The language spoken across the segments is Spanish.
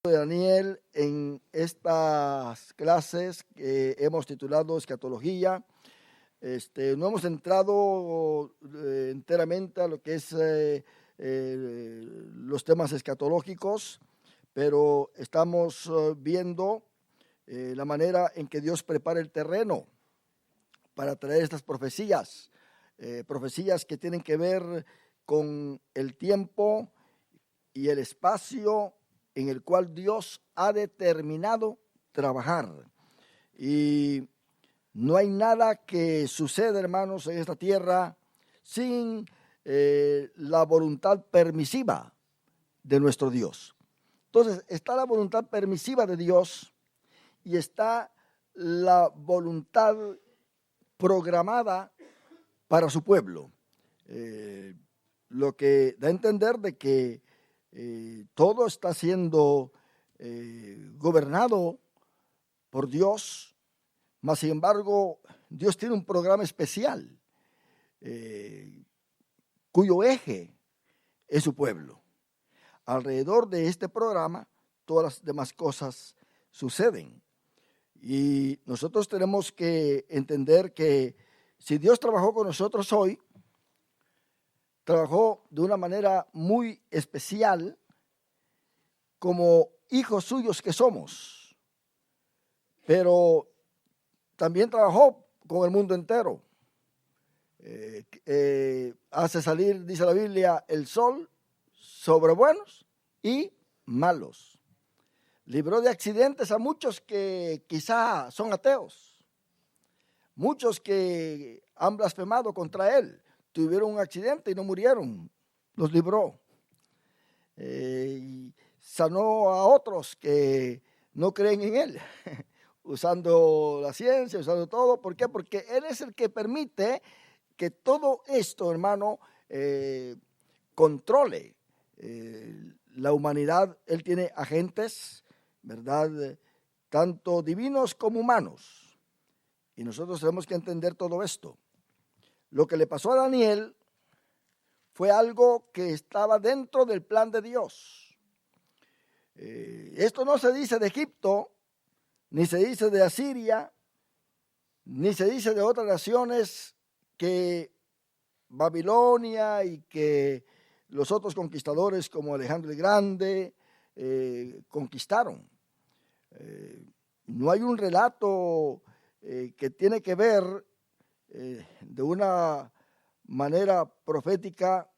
De Daniel en estas clases que hemos titulado Escatología. No hemos entrado enteramente a lo que es los temas escatológicos, pero estamos viendo la manera en que Dios prepara el terreno para traer estas profecías, profecías que tienen que ver con el tiempo y el espacio en el cual Dios ha determinado trabajar. Y no hay nada que suceda, hermanos, en esta tierra sin la voluntad permisiva de nuestro Dios. Entonces, está la voluntad permisiva de Dios y está la voluntad programada para su pueblo. Lo que da a entender de que todo está siendo gobernado por Dios, mas sin embargo Dios tiene un programa especial cuyo eje es su pueblo. Alrededor de este programa todas las demás cosas suceden y nosotros tenemos que entender que si Dios trabajó con nosotros hoy, trabajó de una manera muy especial como hijos suyos que somos, pero también trabajó con el mundo entero. Hace salir, dice la Biblia, el sol sobre buenos y malos. Libró de accidentes a muchos que quizá son ateos, muchos que han blasfemado contra él. Tuvieron un accidente y no murieron, los libró. Y sanó a otros que no creen en él, usando la ciencia, usando todo. ¿Por qué? Porque él es el que permite que todo esto, hermano, controle la humanidad. Él tiene agentes, ¿verdad? Tanto divinos como humanos. Y nosotros tenemos que entender todo esto. Lo que le pasó a Daniel fue algo que estaba dentro del plan de Dios. Esto no se dice de Egipto, ni se dice de Asiria, ni se dice de otras naciones que Babilonia y que los otros conquistadores como Alejandro el Grande conquistaron. No hay un relato que tiene que ver de una manera profética,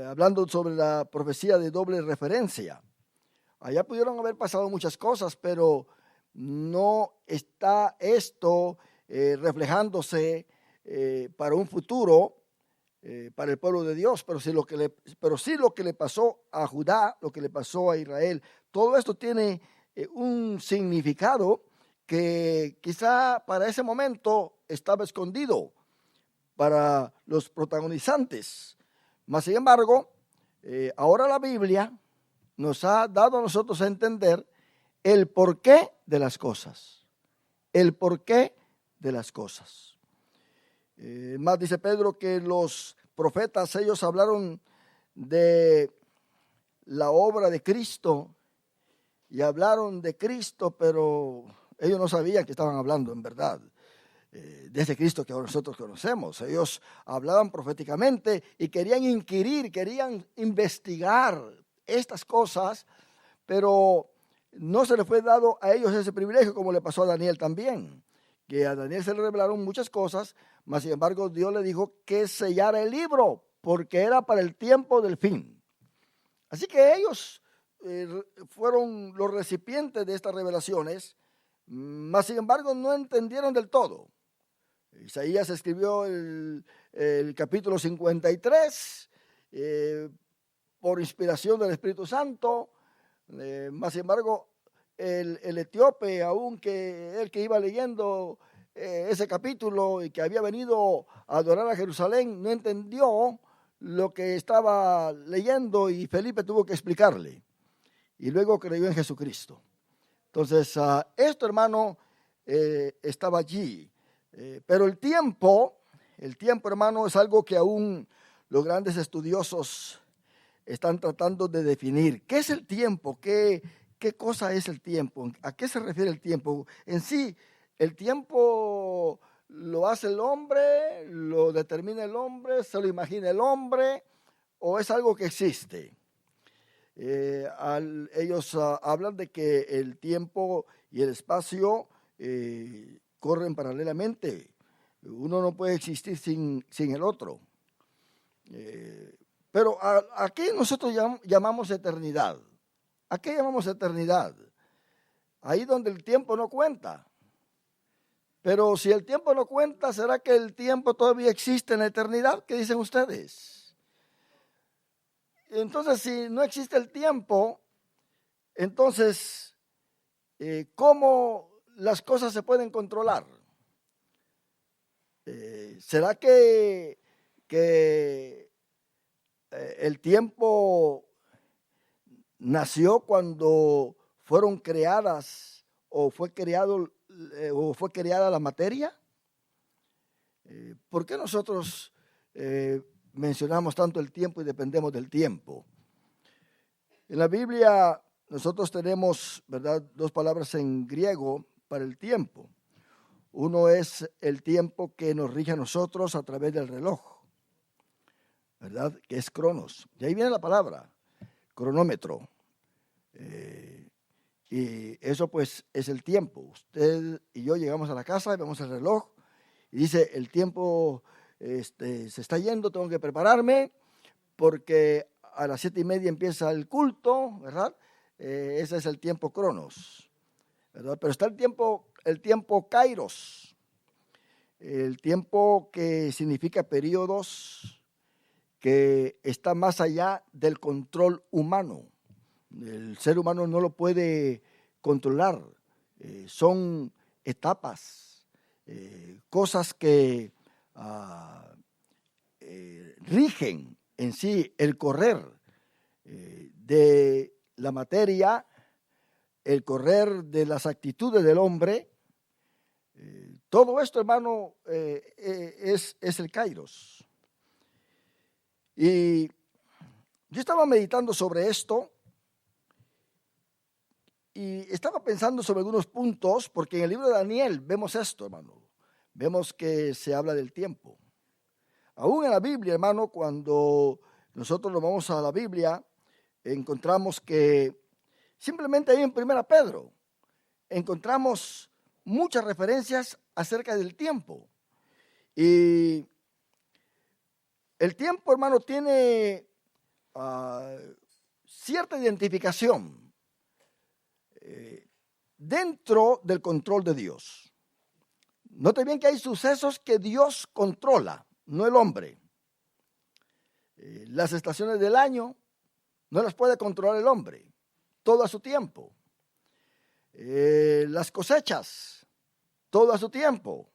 hablando sobre la profecía de doble referencia. Allá pudieron haber pasado muchas cosas, pero no está esto reflejándose para un futuro para el pueblo de Dios, pero sí lo que le pasó a Judá, lo que le pasó a Israel. Todo esto tiene un significado que quizá para ese momento estaba escondido para los protagonizantes. Mas, sin embargo, ahora la Biblia nos ha dado a nosotros a entender el porqué de las cosas. El porqué de las cosas. Más dice Pedro que los profetas, ellos hablaron de la obra de Cristo y hablaron de Cristo, pero ellos no sabían que estaban hablando en verdad de ese Cristo que nosotros conocemos. Ellos hablaban proféticamente y querían inquirir, querían investigar estas cosas, pero no se les fue dado a ellos ese privilegio, como le pasó a Daniel también, que a Daniel se le revelaron muchas cosas, mas sin embargo Dios le dijo que sellara el libro, porque era para el tiempo del fin. Así que ellos fueron los recipientes de estas revelaciones, mas sin embargo no entendieron del todo. Isaías escribió el capítulo 53 por inspiración del Espíritu Santo, mas sin embargo el etíope, aunque él que iba leyendo ese capítulo y que había venido a adorar a Jerusalén, no entendió lo que estaba leyendo y Felipe tuvo que explicarle y luego creyó en Jesucristo. Entonces esto, hermano, estaba allí. Pero el tiempo, hermano, es algo que aún los grandes estudiosos están tratando de definir qué es el tiempo, qué cosa es el tiempo, a qué se refiere el tiempo. En sí, el tiempo lo hace el hombre, lo determina el hombre, se lo imagina el hombre, o es algo que existe. Ellos hablan de que el tiempo y el espacio corren paralelamente. Uno no puede existir sin el otro. Pero ¿a qué nosotros llamamos eternidad? ¿A qué llamamos eternidad? Ahí donde el tiempo no cuenta. Pero si el tiempo no cuenta, ¿será que el tiempo todavía existe en la eternidad? ¿Qué dicen ustedes? Entonces, si no existe el tiempo, entonces, ¿cómo las cosas se pueden controlar? ¿Será que el tiempo nació cuando fueron creadas o fue creada la materia? ¿Por qué nosotros mencionamos tanto el tiempo y dependemos del tiempo? En la Biblia nosotros tenemos, ¿verdad?, dos palabras en griego para el tiempo. Uno es el tiempo que nos rige a nosotros a través del reloj, ¿verdad?, que es cronos. Y ahí viene la palabra, cronómetro. Y eso pues es el tiempo. Usted y yo llegamos a la casa y vemos el reloj y dice, el tiempo se está yendo, tengo que prepararme porque a las 7:30 empieza el culto, ¿verdad? Ese es el tiempo cronos, ¿verdad? Pero está el tiempo kairos, el tiempo que significa periodos, que está más allá del control humano. El ser humano no lo puede controlar. Son etapas, cosas que rigen en sí el correr de la materia, el correr de las actitudes del hombre. Todo esto, hermano, es el kairos. Y yo estaba meditando sobre esto y estaba pensando sobre algunos puntos, porque en el libro de Daniel vemos esto, hermano. Vemos que se habla del tiempo. Aún en la Biblia, hermano, cuando nosotros nos vamos a la Biblia, encontramos que simplemente ahí en 1 Pedro encontramos muchas referencias acerca del tiempo. Y el tiempo, hermano, tiene cierta identificación dentro del control de Dios. Note bien que hay sucesos que Dios controla, no el hombre. Las estaciones del año no las puede controlar el hombre, todo a su tiempo. Las cosechas, todo a su tiempo.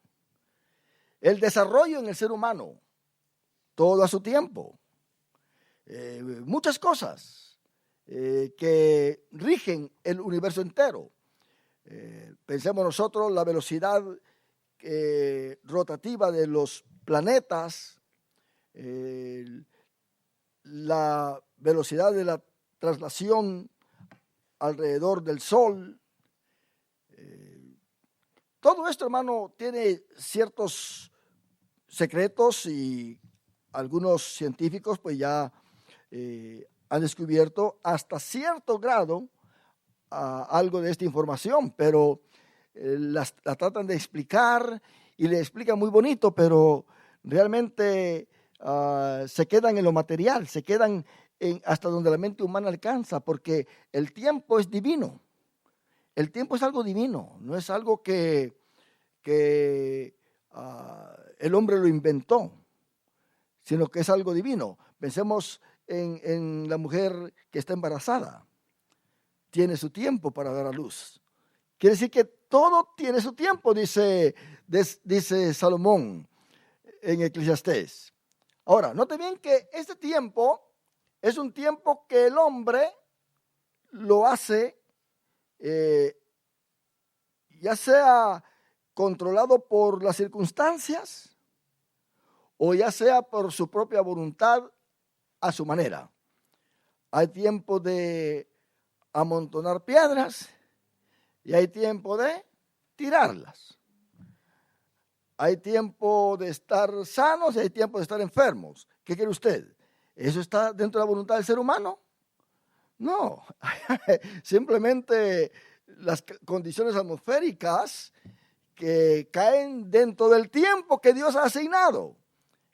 El desarrollo en el ser humano, todo a su tiempo. Muchas cosas que rigen el universo entero. Pensemos nosotros la velocidad rotativa de los planetas, la velocidad de la traslación alrededor del Sol. Todo esto, hermano, tiene ciertos secretos y algunos científicos pues ya han descubierto hasta cierto grado algo de esta información, pero la tratan de explicar y le explican muy bonito, pero realmente se quedan en lo material, se quedan hasta donde la mente humana alcanza, porque el tiempo es divino. El tiempo es algo divino, no es algo que el hombre lo inventó, sino que es algo divino. Pensemos en la mujer que está embarazada. Tiene su tiempo para dar a luz. Quiere decir que todo tiene su tiempo, dice Salomón en Eclesiastés. Ahora, note bien que este tiempo es un tiempo que el hombre lo hace, ya sea controlado por las circunstancias o ya sea por su propia voluntad a su manera. hay tiempo de amontonar piedras y hay tiempo de tirarlas. Hay tiempo de estar sanos y hay tiempo de estar enfermos. ¿Qué quiere usted? ¿Eso está dentro de la voluntad del ser humano? No, simplemente las condiciones atmosféricas que caen dentro del tiempo que Dios ha asignado.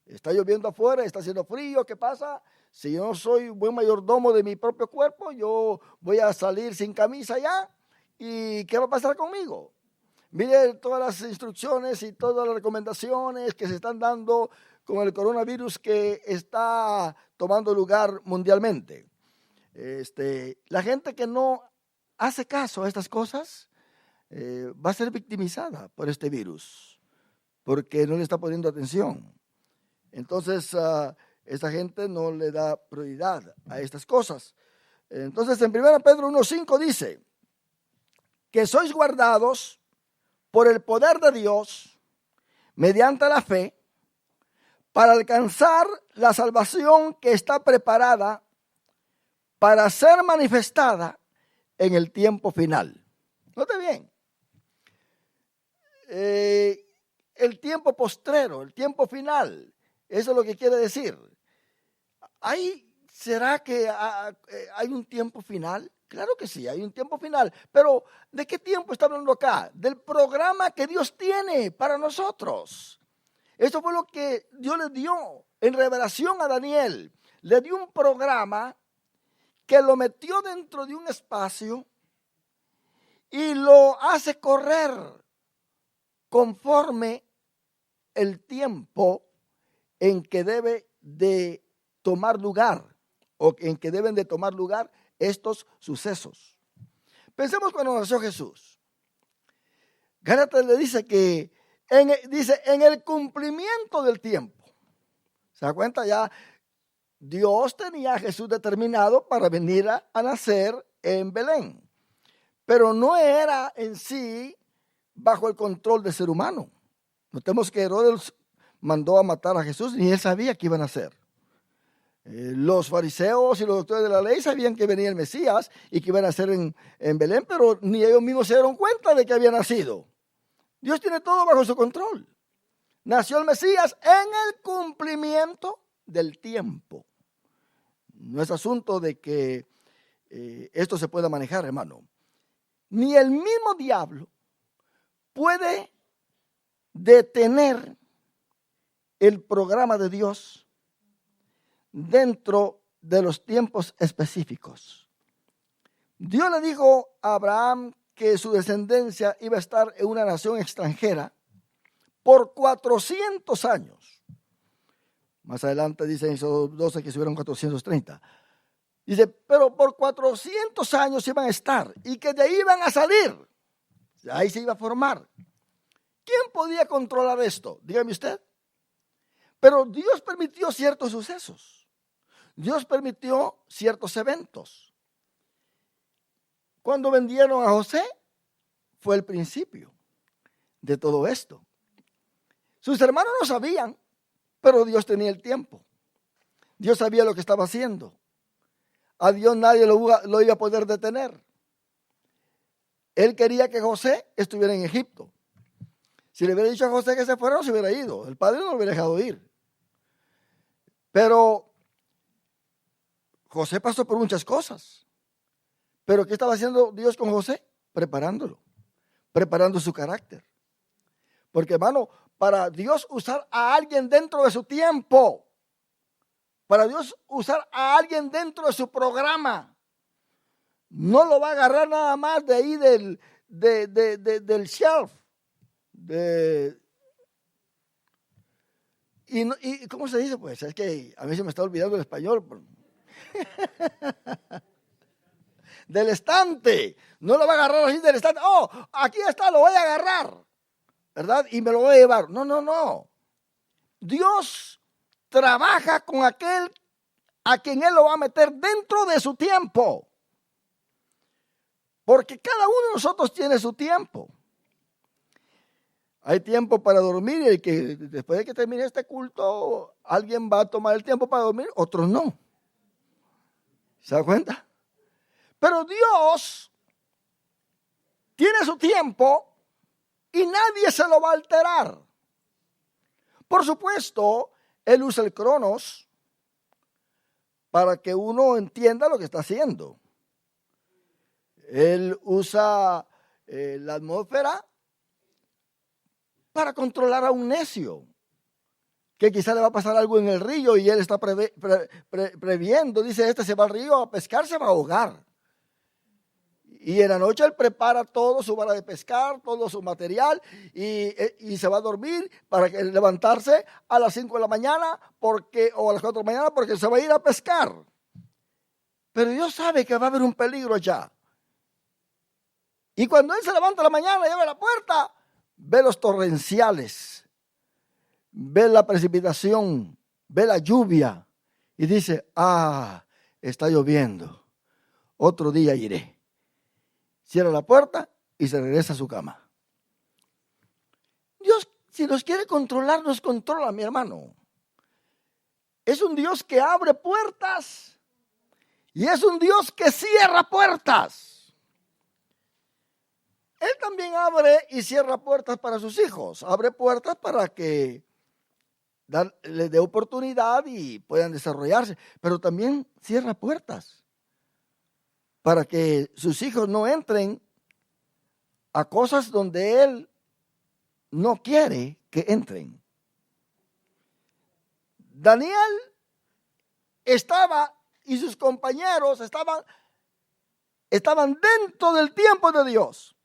Está lloviendo afuera, está haciendo frío, ¿qué pasa? Si yo no soy buen mayordomo de mi propio cuerpo, yo voy a salir sin camisa ya. ¿Y qué va a pasar conmigo? Mire todas las instrucciones y todas las recomendaciones que se están dando con el coronavirus que está tomando lugar mundialmente. La gente que no hace caso a estas cosas va a ser victimizada por este virus porque no le está poniendo atención. Entonces, esta gente no le da prioridad a estas cosas. Entonces, en 1 Pedro 1:5 dice que sois guardados por el poder de Dios mediante la fe para alcanzar la salvación que está preparada para ser manifestada en el tiempo final. Note bien, el tiempo postrero, el tiempo final, eso es lo que quiere decir. ¿Será que hay un tiempo final? Claro que sí, hay un tiempo final, pero ¿de qué tiempo está hablando acá? Del programa que Dios tiene para nosotros. Eso fue lo que Dios le dio en revelación a Daniel. Le dio un programa que lo metió dentro de un espacio y lo hace correr conforme el tiempo en que debe de tomar lugar o en que deben de tomar lugar estos sucesos. Pensemos cuando nació Jesús. Gálatas le dice que en el cumplimiento del tiempo. ¿Se da cuenta? Ya Dios tenía a Jesús determinado para venir a nacer en Belén. Pero no era en sí bajo el control del ser humano. Notemos que Herodes mandó a matar a Jesús y él sabía que iba a nacer. Los fariseos y los doctores de la ley sabían que venía el Mesías y que iba a nacer en Belén, pero ni ellos mismos se dieron cuenta de que había nacido. Dios tiene todo bajo su control. Nació el Mesías en el cumplimiento del tiempo. No es asunto de que esto se pueda manejar, hermano. Ni el mismo diablo puede detener el programa de Dios dentro de los tiempos específicos. Dios le dijo a Abraham que su descendencia iba a estar en una nación extranjera por 400 años. Más adelante dice en Éxodo 12 que subieron 430. Dice, pero por 400 años iban a estar y que de ahí iban a salir. Ahí se iba a formar. ¿Quién podía controlar esto? Dígame usted. Pero Dios permitió ciertos sucesos. Dios permitió ciertos eventos. Cuando vendieron a José, fue el principio de todo esto. Sus hermanos no sabían, pero Dios tenía el tiempo. Dios sabía lo que estaba haciendo. A Dios nadie lo iba a poder detener. Él quería que José estuviera en Egipto. Si le hubiera dicho a José que se fuera, no se hubiera ido. El padre no lo hubiera dejado ir. Pero José pasó por muchas cosas. ¿Pero qué estaba haciendo Dios con José? Preparándolo. Preparando su carácter. Porque, hermano, para Dios usar a alguien dentro de su tiempo, para Dios usar a alguien dentro de su programa, no lo va a agarrar nada más de ahí del shelf. ¿Y cómo se dice? Pues es que a mí se me está olvidando el español. Del estante. No lo va a agarrar así del estante. Oh, aquí está, lo voy a agarrar. ¿Verdad? Y me lo voy a llevar. No. Dios trabaja con aquel a quien Él lo va a meter dentro de su tiempo. Porque cada uno de nosotros tiene su tiempo. Hay tiempo para dormir y que después de que termine este culto, alguien va a tomar el tiempo para dormir, otros no. ¿Se da cuenta? Pero Dios tiene su tiempo y nadie se lo va a alterar. Por supuesto, Él usa el cronos para que uno entienda lo que está haciendo. Él usa la atmósfera para controlar a un necio, que quizá le va a pasar algo en el río y él está previendo. Dice, este se va al río a pescar, se va a ahogar. Y en la noche él prepara todo, su vara de pescar, todo su material y se va a dormir para levantarse a las 5 de la mañana o a las 4 de la mañana porque se va a ir a pescar. Pero Dios sabe que va a haber un peligro allá. Y cuando él se levanta a la mañana y abre la puerta, ve los torrenciales, ve la precipitación, ve la lluvia y dice, está lloviendo, otro día iré. Cierra la puerta y se regresa a su cama. Dios, si nos quiere controlar, nos controla, mi hermano. Es un Dios que abre puertas y es un Dios que cierra puertas. Él también abre y cierra puertas para sus hijos. Abre puertas para que les dé oportunidad y puedan desarrollarse. Pero también cierra puertas para que sus hijos no entren a cosas donde Él no quiere que entren. Daniel estaba y sus compañeros estaban dentro del tiempo de Dios.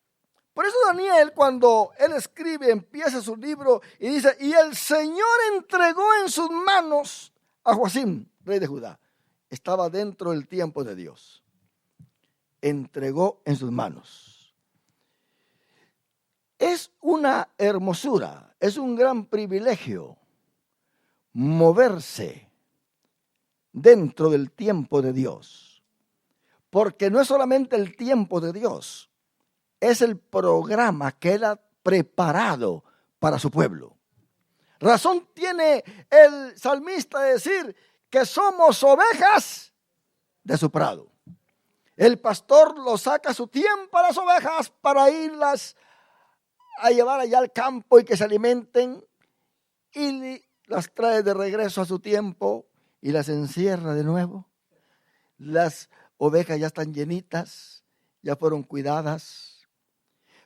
Por eso Daniel, cuando él escribe, empieza su libro y dice, y el Señor entregó en sus manos a Joacim, rey de Judá. Estaba dentro del tiempo de Dios. Entregó en sus manos. Es una hermosura, es un gran privilegio moverse dentro del tiempo de Dios. Porque no es solamente el tiempo de Dios, es el programa que Él ha preparado para su pueblo. Razón tiene el salmista de decir que somos ovejas de su prado. El pastor lo saca a su tiempo a las ovejas para irlas a llevar allá al campo y que se alimenten y las trae de regreso a su tiempo y las encierra de nuevo. Las ovejas ya están llenitas, ya fueron cuidadas.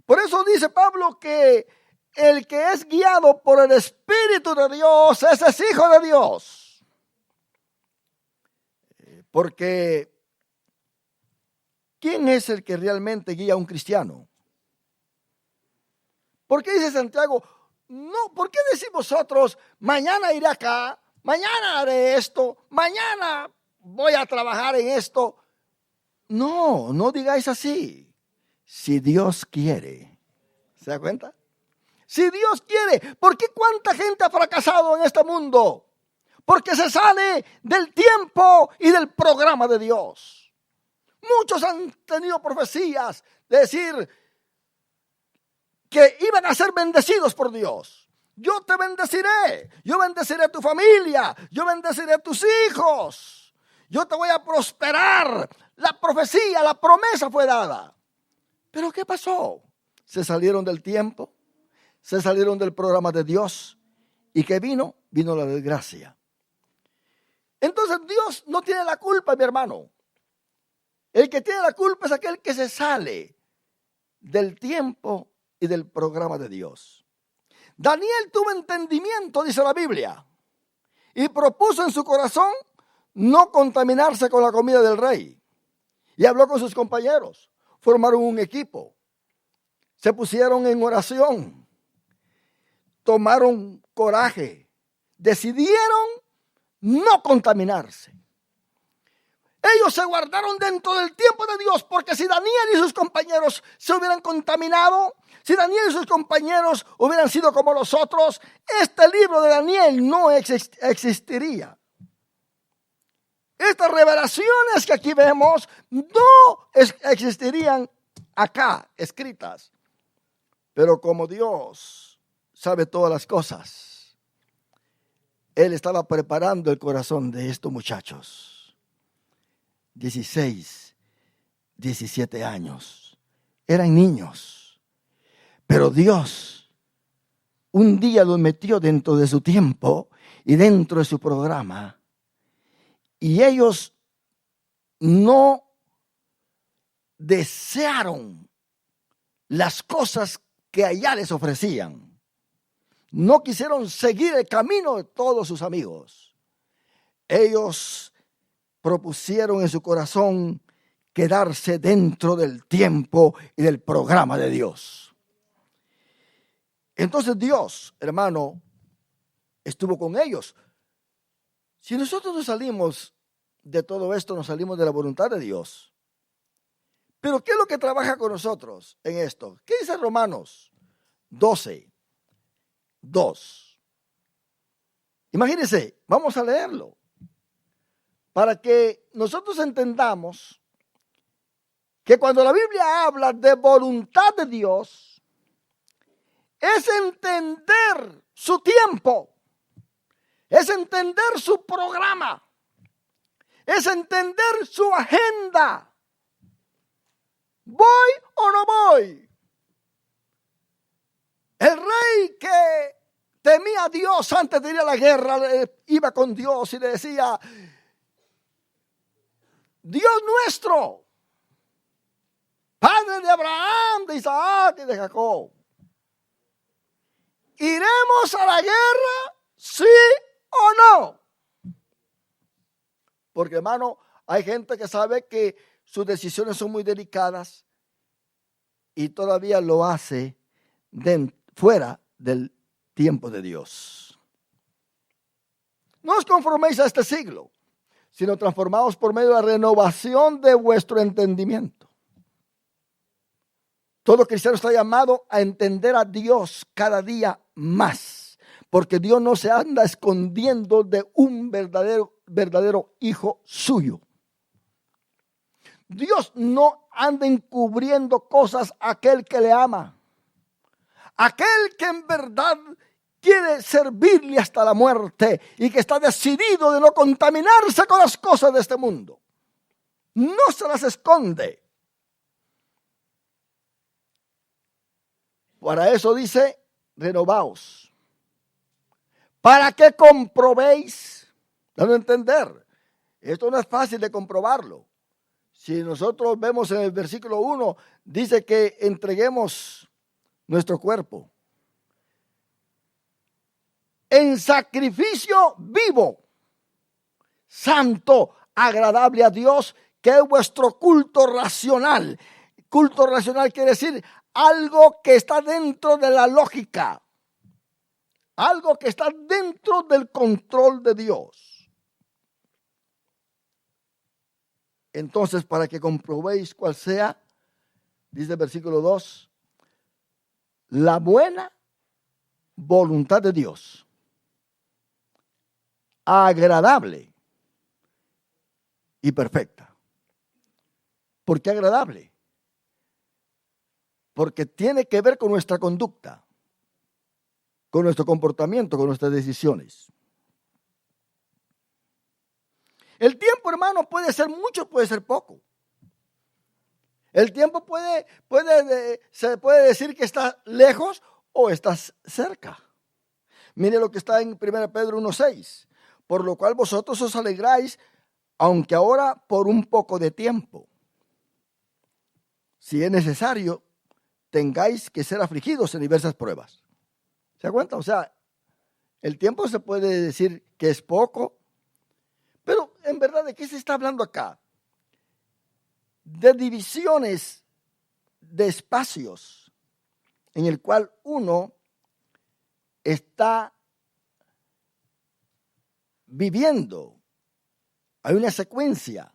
Por eso dice Pablo que el que es guiado por el Espíritu de Dios, ese es hijo de Dios. Porque ¿quién es el que realmente guía a un cristiano? ¿Por qué dice Santiago? No, ¿por qué decimos nosotros, mañana iré acá, mañana haré esto, mañana voy a trabajar en esto? No, no digáis así. Si Dios quiere. ¿Se da cuenta? Si Dios quiere. ¿Por qué cuánta gente ha fracasado en este mundo? Porque se sale del tiempo y del programa de Dios. Muchos han tenido profecías de decir que iban a ser bendecidos por Dios. Yo te bendeciré, yo bendeciré a tu familia, yo bendeciré a tus hijos, yo te voy a prosperar. La profecía, la promesa fue dada. ¿Pero qué pasó? Se salieron del tiempo, se salieron del programa de Dios. ¿Y qué vino? Vino la desgracia. Entonces Dios no tiene la culpa, mi hermano. El que tiene la culpa es aquel que se sale del tiempo y del programa de Dios. Daniel tuvo entendimiento, dice la Biblia, y propuso en su corazón no contaminarse con la comida del rey. Y habló con sus compañeros, formaron un equipo, se pusieron en oración, tomaron coraje, decidieron no contaminarse. Ellos se guardaron dentro del tiempo de Dios, porque si Daniel y sus compañeros se hubieran contaminado, si Daniel y sus compañeros hubieran sido como los otros, este libro de Daniel no existiría. Estas revelaciones que aquí vemos no existirían acá escritas. Pero como Dios sabe todas las cosas, Él estaba preparando el corazón de estos muchachos. 16, 17 años. Eran niños. Pero Dios un día los metió dentro de su tiempo y dentro de su programa. Y ellos no desearon las cosas que allá les ofrecían. No quisieron seguir el camino de todos sus amigos. Ellos propusieron en su corazón quedarse dentro del tiempo y del programa de Dios. Entonces Dios, hermano, estuvo con ellos. Si nosotros nos salimos de todo esto, nos salimos de la voluntad de Dios. Pero ¿qué es lo que trabaja con nosotros en esto? ¿Qué dice Romanos 12, 2? Imagínense, vamos a leerlo para que nosotros entendamos que cuando la Biblia habla de voluntad de Dios, es entender su tiempo, es entender su programa, es entender su agenda. ¿Voy o no voy? El rey que temía a Dios antes de ir a la guerra, iba con Dios y le decía: Dios nuestro, Padre de Abraham, de Isaac y de Jacob, ¿iremos a la guerra, sí o no? Porque, hermano, hay gente que sabe que sus decisiones son muy delicadas y todavía lo hace fuera del tiempo de Dios. No os conforméis a este siglo, sino transformaos por medio de la renovación de vuestro entendimiento. Todo cristiano está llamado a entender a Dios cada día más, porque Dios no se anda escondiendo de un verdadero hijo suyo. Dios no anda encubriendo cosas a aquel que le ama. Aquel que en verdad quiere servirle hasta la muerte y que está decidido de no contaminarse con las cosas de este mundo. No se las esconde. Para eso dice: renovaos, para que comprobéis. Dando a entender, esto no es fácil de comprobarlo. Si nosotros vemos en el versículo 1, dice que entreguemos nuestro cuerpo en sacrificio vivo, santo, agradable a Dios, que es vuestro culto racional. Culto racional quiere decir algo que está dentro de la lógica, algo que está dentro del control de Dios. Entonces, para que comprobéis cuál sea, dice el versículo 2, la buena voluntad de Dios, agradable y perfecta. ¿Por qué agradable? Porque tiene que ver con nuestra conducta, con nuestro comportamiento, con nuestras decisiones. El tiempo, hermano, puede ser mucho, puede ser poco. El tiempo se puede decir que está lejos o está cerca. Mire lo que está en 1 Pedro 1:6. Por lo cual vosotros os alegráis, aunque ahora por un poco de tiempo. Si es necesario, tengáis que ser afligidos en diversas pruebas. ¿Se da cuenta? O sea, el tiempo se puede decir que es poco, pero en verdad, ¿de qué se está hablando acá? De divisiones de espacios en el cual uno está viviendo. Hay una secuencia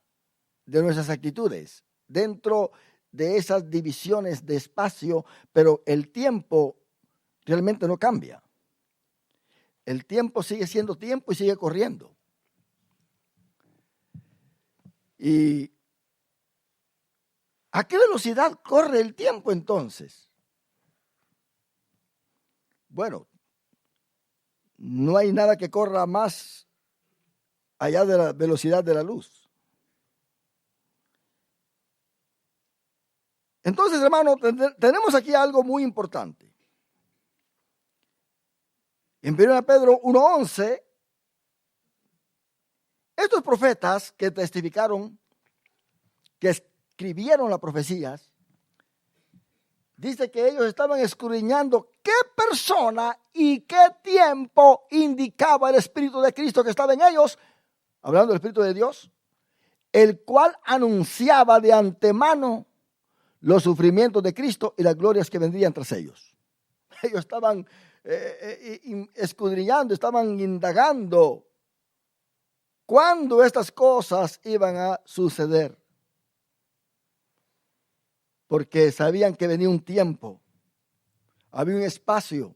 de nuestras actitudes dentro de esas divisiones de espacio, pero el tiempo realmente no cambia. El tiempo sigue siendo tiempo y sigue corriendo. ¿Y a qué velocidad corre el tiempo entonces? Bueno, no hay nada que corra más allá de la velocidad de la luz. Entonces, hermano, tenemos aquí algo muy importante. En 1 Pedro 1:11, estos profetas que testificaron, que escribieron las profecías, dice que ellos estaban escudriñando qué persona y qué tiempo indicaba el Espíritu de Cristo que estaba en ellos, hablando del Espíritu de Dios, el cual anunciaba de antemano los sufrimientos de Cristo y las glorias que vendrían tras ellos. Ellos estaban escudriñando, estaban indagando cuándo estas cosas iban a suceder. Porque sabían que venía un tiempo, había un espacio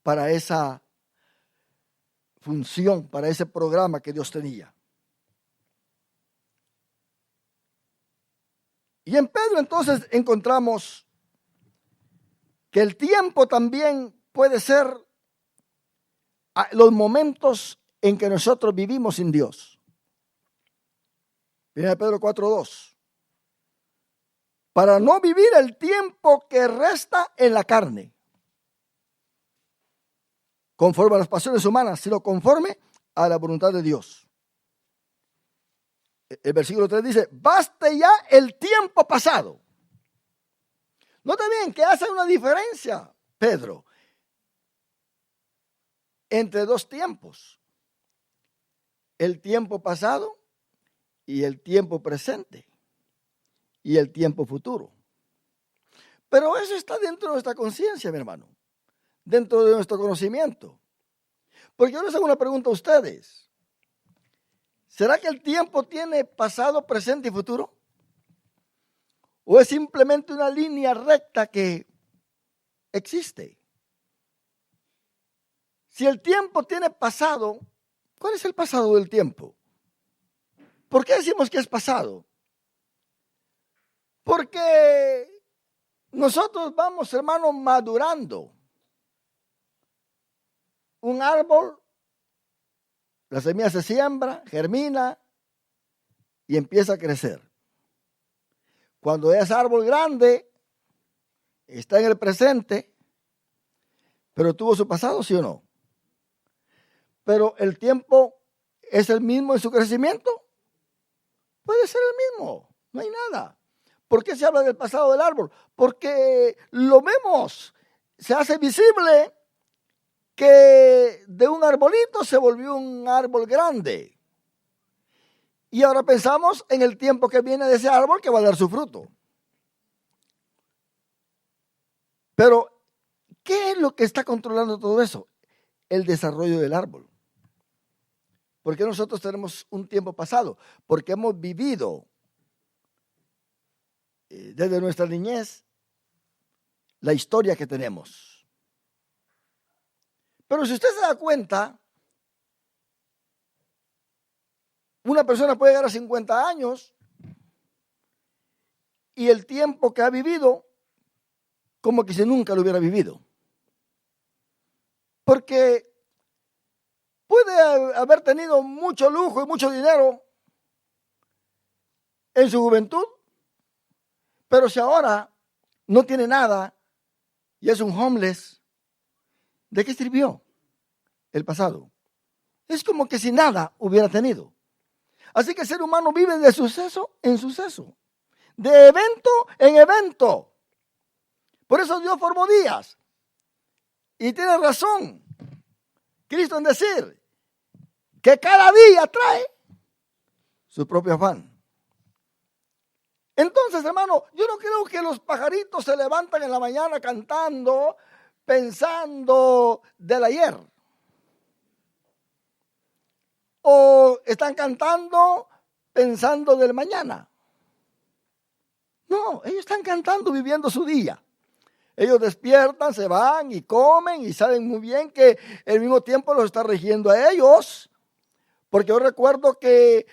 para esa función, para ese programa que Dios tenía. Y en Pedro entonces encontramos que el tiempo también puede ser los momentos en que nosotros vivimos sin Dios. 1 Pedro 4:2. Para no vivir el tiempo que resta en la carne, conforme a las pasiones humanas, sino conforme a la voluntad de Dios. El versículo 3 dice, baste ya el tiempo pasado. Nota bien que hace una diferencia, Pedro, entre dos tiempos. El tiempo pasado y el tiempo presente y el tiempo futuro. Pero eso está dentro de nuestra conciencia, mi hermano, dentro de nuestro conocimiento. Porque yo les hago una pregunta a ustedes. ¿Será que el tiempo tiene pasado, presente y futuro? ¿O es simplemente una línea recta que existe? Si el tiempo tiene pasado, ¿cuál es el pasado del tiempo? ¿Por qué decimos que es pasado? Porque nosotros vamos, hermano, madurando. Un árbol, la semilla se siembra, germina y empieza a crecer. Cuando es árbol grande, está en el presente, pero tuvo su pasado, ¿sí o no? Pero el tiempo es el mismo en su crecimiento. Puede ser el mismo, no hay nada. ¿Por qué se habla del pasado del árbol? Porque lo vemos, se hace visible que de un arbolito se volvió un árbol grande. Y ahora pensamos en el tiempo que viene de ese árbol que va a dar su fruto. Pero, ¿qué es lo que está controlando todo eso? El desarrollo del árbol. ¿Por qué nosotros tenemos un tiempo pasado? Porque hemos vivido desde nuestra niñez la historia que tenemos. Pero si usted se da cuenta, una persona puede llegar a 50 años y el tiempo que ha vivido como que si nunca lo hubiera vivido. Porque puede haber tenido mucho lujo y mucho dinero en su juventud, pero si ahora no tiene nada y es un homeless, ¿de qué sirvió el pasado? Es como que si nada hubiera tenido. Así que el ser humano vive de suceso en suceso, de evento en evento. Por eso Dios formó días. Y tiene razón Cristo en decir que cada día trae su propio afán. Entonces, hermano, yo no creo que los pajaritos se levantan en la mañana cantando, pensando del ayer. O están cantando pensando del mañana. No, ellos están cantando, viviendo su día. Ellos despiertan, se van y comen y saben muy bien que el mismo tiempo los está rigiendo a ellos. Porque yo recuerdo que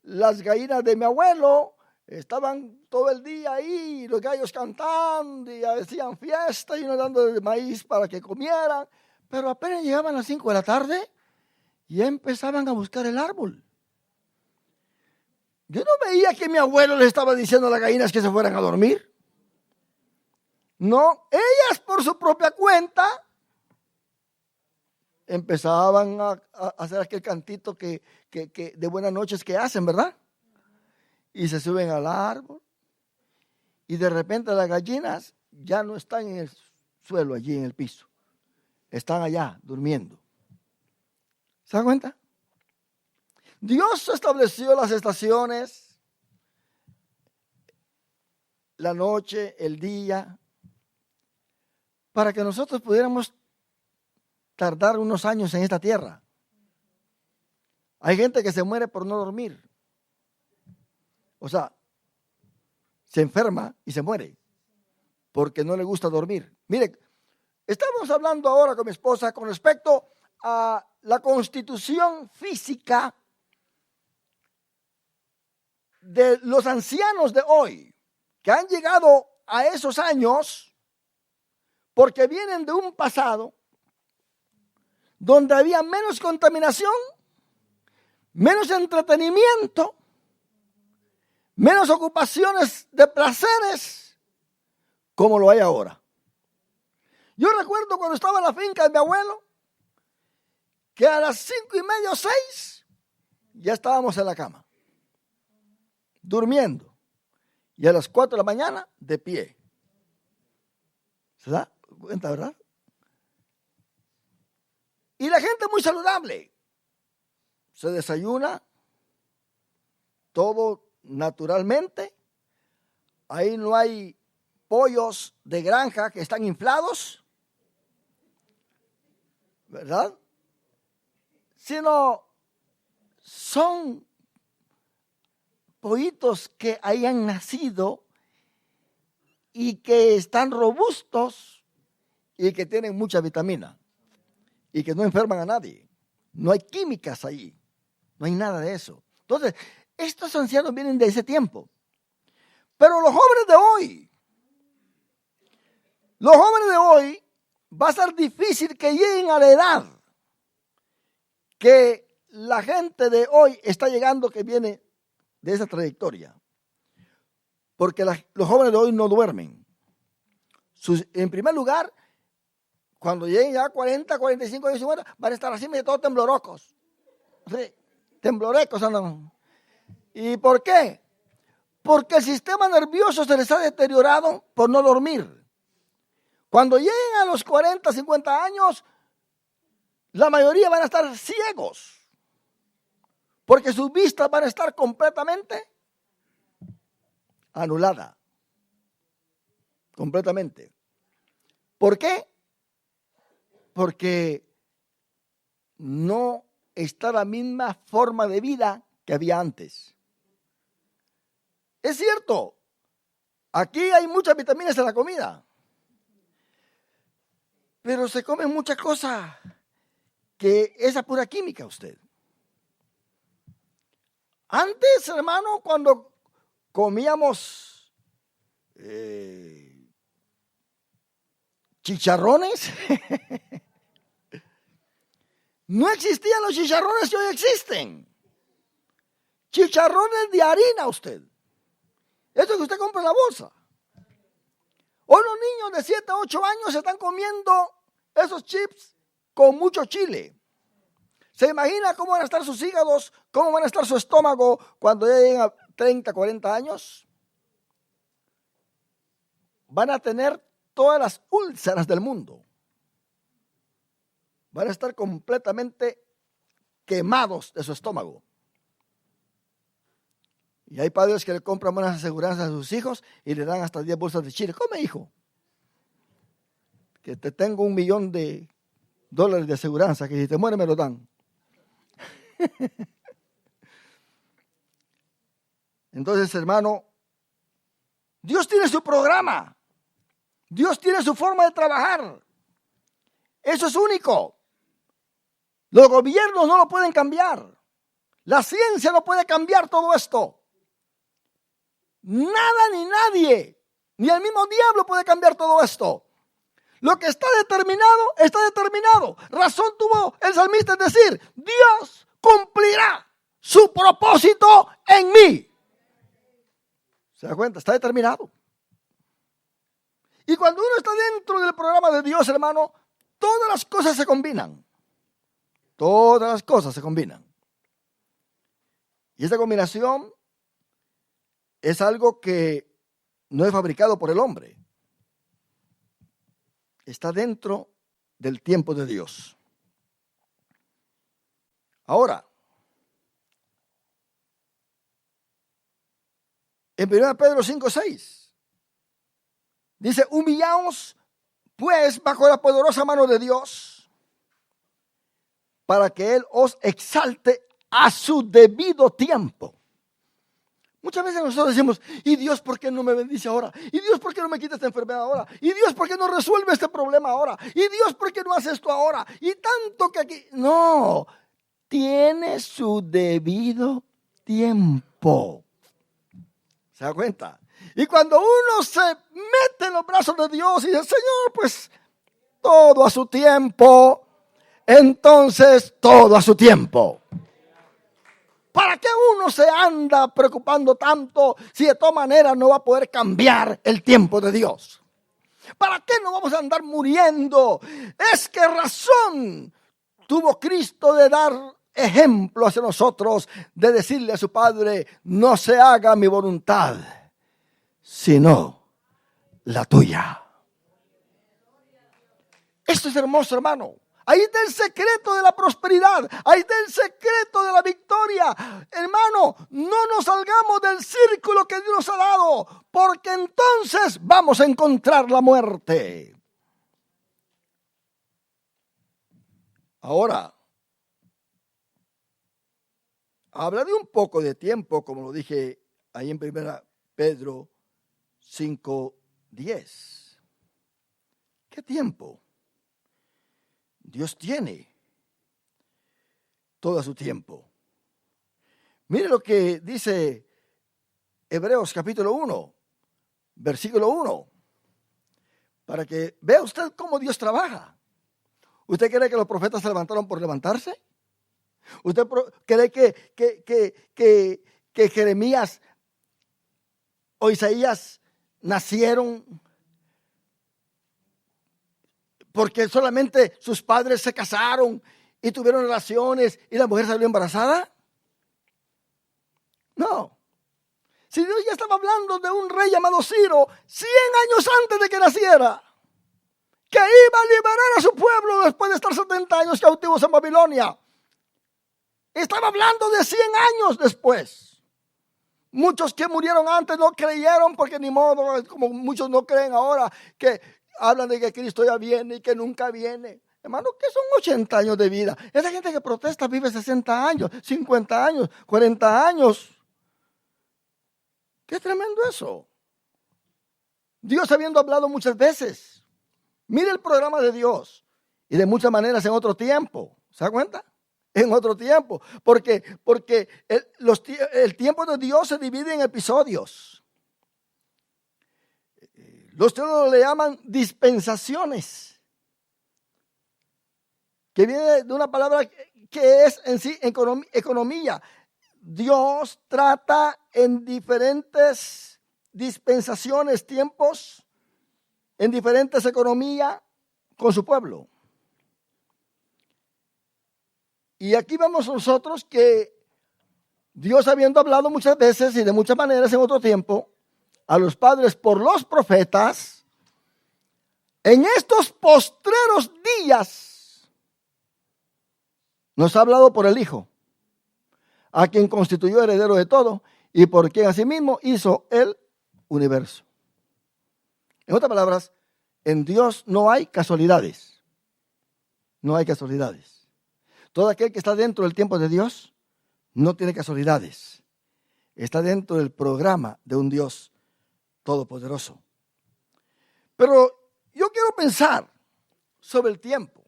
las gallinas de mi abuelo estaban todo el día ahí, los gallos cantando y hacían fiesta y uno dando de maíz para que comieran. Pero apenas llegaban las 5 de la tarde, ya empezaban a buscar el árbol. Yo no veía que mi abuelo les estaba diciendo a las gallinas que se fueran a dormir. No, ellas por su propia cuenta empezaban a hacer aquel cantito que de buenas noches que hacen, ¿verdad? Y se suben al árbol. Y de repente las gallinas ya no están en el suelo, allí en el piso. Están allá durmiendo. ¿Se dan cuenta? Dios estableció las estaciones, la noche, el día, para que nosotros pudiéramos tardar unos años en esta tierra. Hay gente que se muere por no dormir. O sea, se enferma y se muere porque no le gusta dormir. Mire, estamos hablando ahora con mi esposa con respecto a la constitución física de los ancianos de hoy, que han llegado a esos años porque vienen de un pasado donde había menos contaminación, menos entretenimiento, menos ocupaciones de placeres, como lo hay ahora. Yo recuerdo cuando estaba en la finca de mi abuelo, que a las 5:30 o 6 ya estábamos en la cama, durmiendo, y a las 4 de la mañana de pie. ¿Se da cuenta, verdad? Y la gente muy saludable. Se desayuna todo naturalmente. Ahí no hay pollos de granja que están inflados, ¿verdad? Sino son pollitos que hayan nacido y que están robustos y que tienen mucha vitamina y que no enferman a nadie. No hay químicas ahí, no hay nada de eso. Entonces, estos ancianos vienen de ese tiempo. Pero los jóvenes de hoy, va a ser difícil que lleguen a la edad que la gente de hoy está llegando, que viene de esa trayectoria. Porque los jóvenes de hoy no duermen. En primer lugar, cuando lleguen ya a 40, 45 años, 50, van a estar así, todos temblorocos. Sí, temblorecos andan. ¿Y por qué? Porque el sistema nervioso se les ha deteriorado por no dormir. Cuando lleguen a los 40, 50 años, la mayoría van a estar ciegos. Porque sus vistas van a estar completamente anuladas. Completamente. ¿Por qué? Porque no está la misma forma de vida que había antes. Es cierto, aquí hay muchas vitaminas en la comida, pero se comen muchas cosas que esa pura química usted. Antes, hermano, cuando comíamos chicharrones, no existían los chicharrones que hoy existen. Chicharrones de harina usted. Eso que usted compra en la bolsa. Hoy los niños de 7 a 8 años se están comiendo esos chips con mucho chile. ¿Se imagina cómo van a estar sus hígados? ¿Cómo van a estar su estómago cuando lleguen a 30, 40 años? Van a tener todas las úlceras del mundo. Van a estar completamente quemados de su estómago. Y hay padres que le compran buenas aseguranzas a sus hijos y le dan hasta 10 bolsas de chile. Come, hijo, que te tengo $1 millón de aseguranza, que si te mueres me lo dan. Entonces, hermano, Dios tiene su programa. Dios tiene su forma de trabajar. Eso es único. Los gobiernos no lo pueden cambiar. La ciencia no puede cambiar todo esto. Nada ni nadie, ni el mismo diablo puede cambiar todo esto. Lo que está determinado, está determinado. Razón tuvo el salmista en decir, Dios cumplirá su propósito en mí. ¿Se da cuenta? Está determinado. Y cuando uno está dentro del programa de Dios, hermano, todas las cosas se combinan. Todas las cosas se combinan. Y esta combinación es algo que no es fabricado por el hombre. Está dentro del tiempo de Dios. Ahora, en 1 Pedro 5:6, dice, humillaos pues bajo la poderosa mano de Dios, para que Él os exalte a su debido tiempo. Muchas veces nosotros decimos, ¿y Dios por qué no me bendice ahora? ¿Y Dios por qué no me quita esta enfermedad ahora? ¿Y Dios por qué no resuelve este problema ahora? ¿Y Dios por qué no hace esto ahora? Y tanto que aquí... No, tiene su debido tiempo. ¿Se da cuenta? Y cuando uno se mete en los brazos de Dios y dice, Señor, pues todo a su tiempo, entonces todo a su tiempo. ¿Para qué uno se anda preocupando tanto si de todas maneras no va a poder cambiar el tiempo de Dios? ¿Para qué no vamos a andar muriendo? Es que razón tuvo Cristo de dar ejemplo hacia nosotros, de decirle a su Padre, no se haga mi voluntad, sino la tuya. Esto es hermoso, hermano. Ahí está el secreto de la prosperidad. Ahí está el secreto de la victoria. Hermano, no nos salgamos del círculo que Dios nos ha dado, porque entonces vamos a encontrar la muerte. Ahora, hablaré un poco de tiempo, como lo dije ahí en 1 Pedro 5:10. ¿Qué tiempo? Dios tiene todo a su tiempo. Mire lo que dice Hebreos capítulo 1, versículo 1, para que vea usted cómo Dios trabaja. ¿Usted cree que los profetas se levantaron por levantarse? ¿Usted cree que Jeremías o Isaías nacieron porque solamente sus padres se casaron y tuvieron relaciones y la mujer salió embarazada? No. Si Dios ya estaba hablando de un rey llamado Ciro 100 años antes de que naciera, que iba a liberar a su pueblo después de estar 70 años cautivos en Babilonia. Estaba hablando de 100 años después. Muchos que murieron antes no creyeron, porque ni modo, como muchos no creen ahora, que hablan de que Cristo ya viene y que nunca viene. Hermano, ¿qué son 80 años de vida? Esa gente que protesta vive 60 años, 50 años, 40 años. Qué tremendo eso. Dios habiendo hablado muchas veces. Mire el programa de Dios. Y de muchas maneras en otro tiempo. ¿Se da cuenta? En otro tiempo. Porque el tiempo de Dios se divide en episodios. Los teólogos le llaman dispensaciones, que viene de una palabra que es en sí economía. Dios trata en diferentes dispensaciones, tiempos, en diferentes economías con su pueblo. Y aquí vemos nosotros que Dios, habiendo hablado muchas veces y de muchas maneras en otro tiempo a los padres por los profetas, en estos postreros días nos ha hablado por el Hijo, a quien constituyó heredero de todo y por quien asimismo hizo el universo. En otras palabras, en Dios no hay casualidades. No hay casualidades. Todo aquel que está dentro del tiempo de Dios no tiene casualidades. Está dentro del programa de un Dios todopoderoso. Pero yo quiero pensar sobre el tiempo,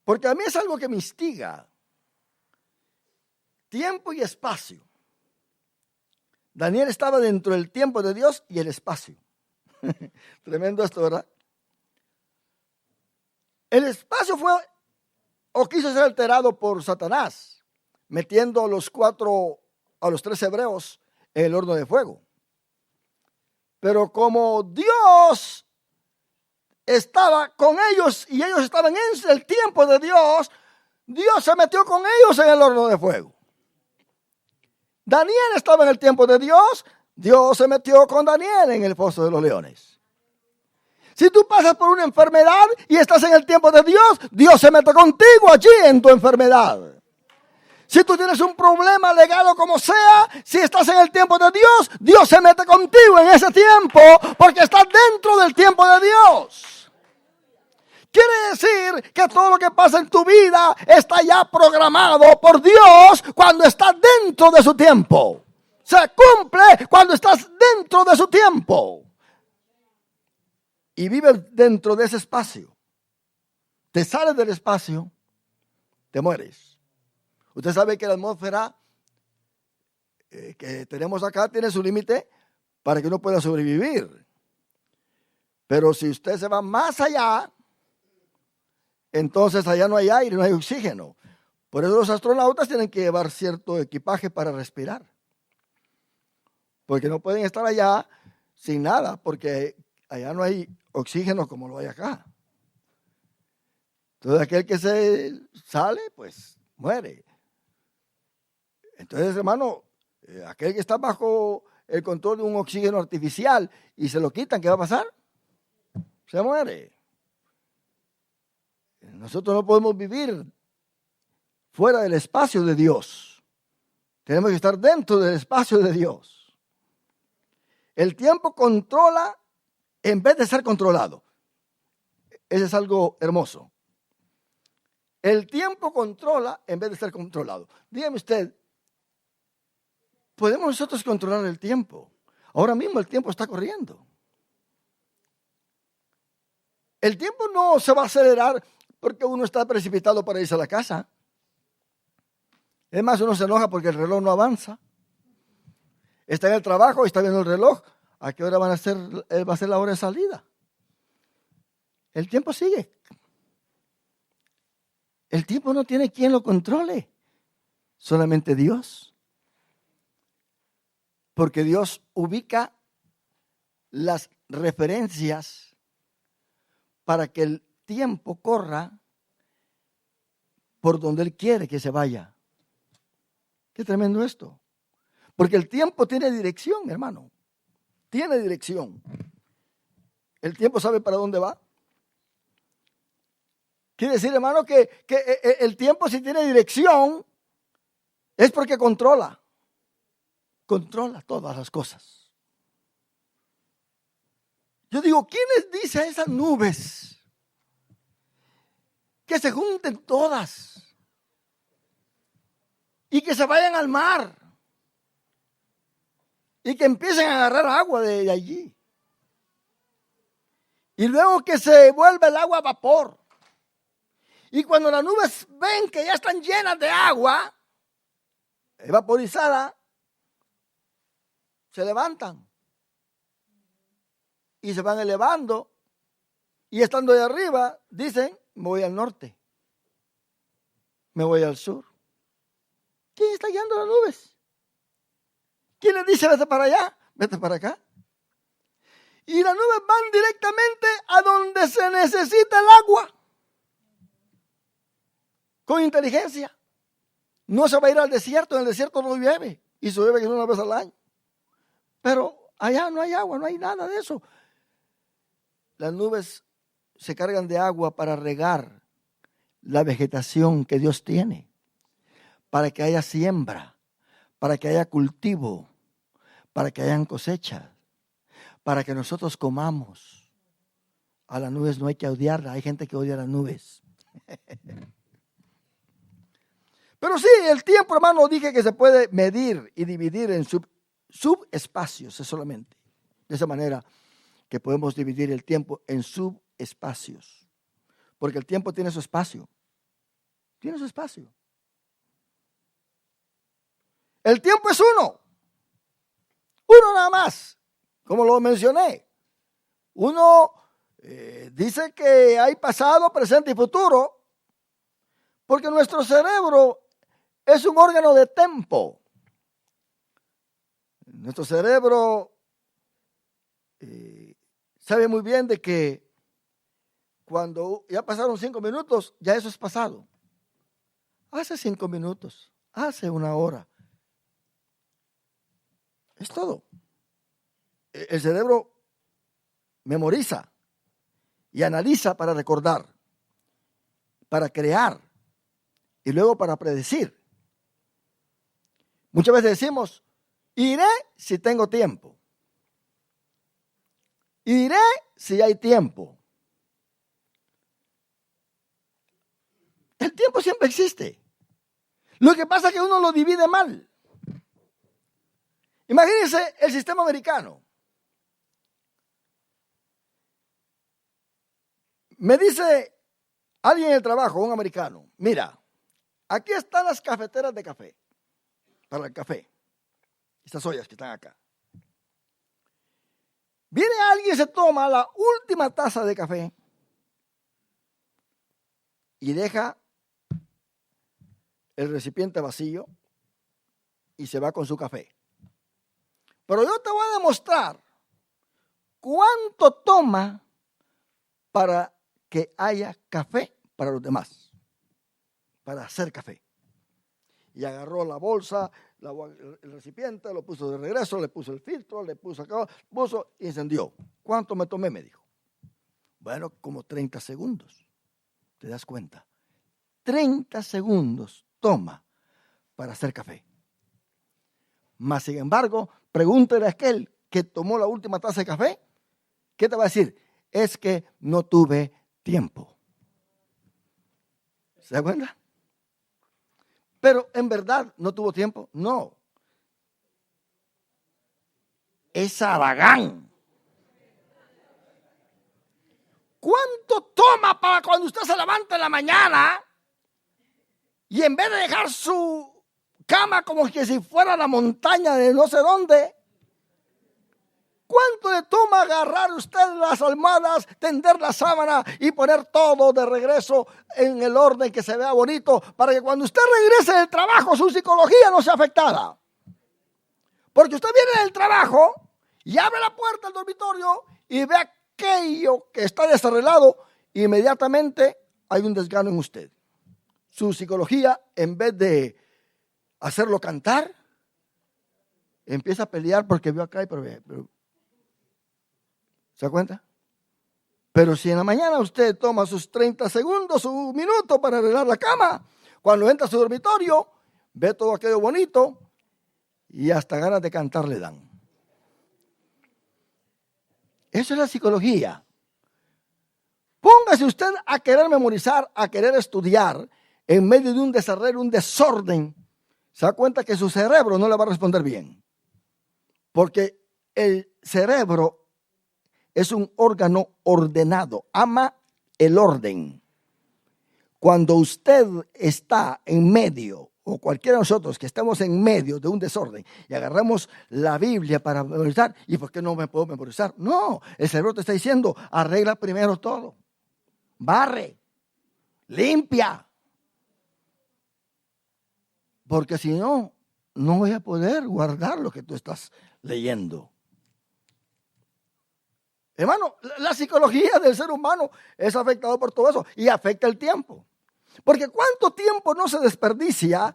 porque a mí es algo que me instiga. Tiempo y espacio. Daniel estaba dentro del tiempo de Dios y el espacio. Tremendo esto, ¿verdad? El espacio fue o quiso ser alterado por Satanás, metiendo a los 3 hebreos en el horno de fuego. Pero como Dios estaba con ellos y ellos estaban en el tiempo de Dios, Dios se metió con ellos en el horno de fuego. Daniel estaba en el tiempo de Dios, Dios se metió con Daniel en el foso de los leones. Si tú pasas por una enfermedad y estás en el tiempo de Dios, Dios se mete contigo allí en tu enfermedad. Si tú tienes un problema legal o como sea, si estás en el tiempo de Dios, Dios se mete contigo en ese tiempo porque estás dentro del tiempo de Dios. Quiere decir que todo lo que pasa en tu vida está ya programado por Dios cuando estás dentro de su tiempo. Se cumple cuando estás dentro de su tiempo. Y vives dentro de ese espacio. Te sales del espacio, te mueres. Usted sabe que la atmósfera que tenemos acá tiene su límite para que uno pueda sobrevivir. Pero si usted se va más allá, entonces allá no hay aire, no hay oxígeno. Por eso los astronautas tienen que llevar cierto equipaje para respirar. Porque no pueden estar allá sin nada, porque allá no hay oxígeno como lo hay acá. Entonces aquel que se sale, pues muere. Entonces, hermano, aquel que está bajo el control de un oxígeno artificial y se lo quitan, ¿qué va a pasar? Se muere. Nosotros no podemos vivir fuera del espacio de Dios. Tenemos que estar dentro del espacio de Dios. El tiempo controla en vez de ser controlado. Ese es algo hermoso. El tiempo controla en vez de ser controlado. Dígame usted, ¿podemos nosotros controlar el tiempo? Ahora mismo el tiempo está corriendo. El tiempo no se va a acelerar porque uno está precipitado para irse a la casa. Es más, uno se enoja porque el reloj no avanza. Está en el trabajo y está viendo el reloj. ¿A qué hora va a ser la hora de salida? El tiempo sigue. El tiempo no tiene quien lo controle. Solamente Dios. Porque Dios ubica las referencias para que el tiempo corra por donde Él quiere que se vaya. Qué tremendo esto. Porque el tiempo tiene dirección, hermano. Tiene dirección. El tiempo sabe para dónde va. Quiere decir, hermano, que el tiempo, si tiene dirección, es porque controla. Controla todas las cosas. Yo digo, ¿quién les dice a esas nubes que se junten todas y que se vayan al mar y que empiecen a agarrar agua de allí? Y luego que se vuelve el agua a vapor. Y cuando las nubes ven que ya están llenas de agua vaporizada, se levantan y se van elevando y estando de arriba dicen, me voy al norte, me voy al sur. ¿Quién está guiando las nubes? ¿Quién les dice vete para allá, vete para acá? Y las nubes van directamente a donde se necesita el agua. Con inteligencia. No se va a ir al desierto, en el desierto no llueve y se llueve una vez al año. Pero allá no hay agua, no hay nada de eso. Las nubes se cargan de agua para regar la vegetación que Dios tiene, para que haya siembra, para que haya cultivo, para que hayan cosechas, para que nosotros comamos. A las nubes no hay que odiarlas, hay gente que odia las nubes. Pero sí, el tiempo, hermano, dije que se puede medir y dividir en subespacios solamente. De esa manera que podemos dividir el tiempo en subespacios. Porque el tiempo tiene su espacio. Tiene su espacio. El tiempo es uno. Uno nada más. Como lo mencioné. Uno dice que hay pasado, presente y futuro. Porque nuestro cerebro es un órgano de tiempo. Nuestro cerebro sabe muy bien de que cuando ya pasaron 5 minutos, ya eso es pasado. Hace 5 minutos, hace 1 hora. Es todo. El cerebro memoriza y analiza para recordar, para crear y luego para predecir. Muchas veces decimos, iré si tengo tiempo. Iré si hay tiempo. El tiempo siempre existe. Lo que pasa es que uno lo divide mal. Imagínense el sistema americano. Me dice alguien en el trabajo, un americano, mira, aquí están las cafeteras de café, para el café, estas ollas que están acá. Viene alguien y se toma la última taza de café y deja el recipiente vacío y se va con su café. Pero yo te voy a demostrar cuánto toma para que haya café para los demás, para hacer café. Y agarró la bolsa, el recipiente, lo puso de regreso, le puso el filtro, le puso acá, puso y encendió. ¿Cuánto me tomé? Me dijo. Bueno, como 30 segundos. ¿Te das cuenta? 30 segundos toma para hacer café. Mas, sin embargo, pregúntale a aquel que tomó la última taza de café, ¿qué te va a decir? Es que no tuve tiempo. ¿Se da cuenta? Pero en verdad no tuvo tiempo. No. Es Aragán. ¿Cuánto toma para cuando usted se levanta en la mañana y en vez de dejar su cama como que si fuera la montaña de no sé dónde? ¿Cuánto le toma agarrar usted las almohadas, tender la sábana y poner todo de regreso en el orden que se vea bonito para que cuando usted regrese del trabajo su psicología no sea afectada? Porque usted viene del trabajo y abre la puerta del dormitorio y ve aquello que está desarreglado, inmediatamente hay un desgano en usted. Su psicología, en vez de hacerlo cantar, empieza a pelear porque vio acá y pero ¿se da cuenta? Pero si en la mañana usted toma sus 30 segundos, su minuto para arreglar la cama, cuando entra a su dormitorio, ve todo aquello bonito y hasta ganas de cantar le dan. Eso es la psicología. Póngase usted a querer memorizar, a querer estudiar en medio de un desarreglo, un desorden. Se da cuenta que su cerebro no le va a responder bien. Porque el cerebro es un órgano ordenado, ama el orden. Cuando usted está en medio, o cualquiera de nosotros que estamos en medio de un desorden y agarramos la Biblia para memorizar, ¿y por qué no me puedo memorizar? No, el cerebro te está diciendo, arregla primero todo. Barre, limpia. Porque si no, no voy a poder guardar lo que tú estás leyendo. Hermano, la psicología del ser humano es afectada por todo eso y afecta el tiempo. Porque ¿cuánto tiempo no se desperdicia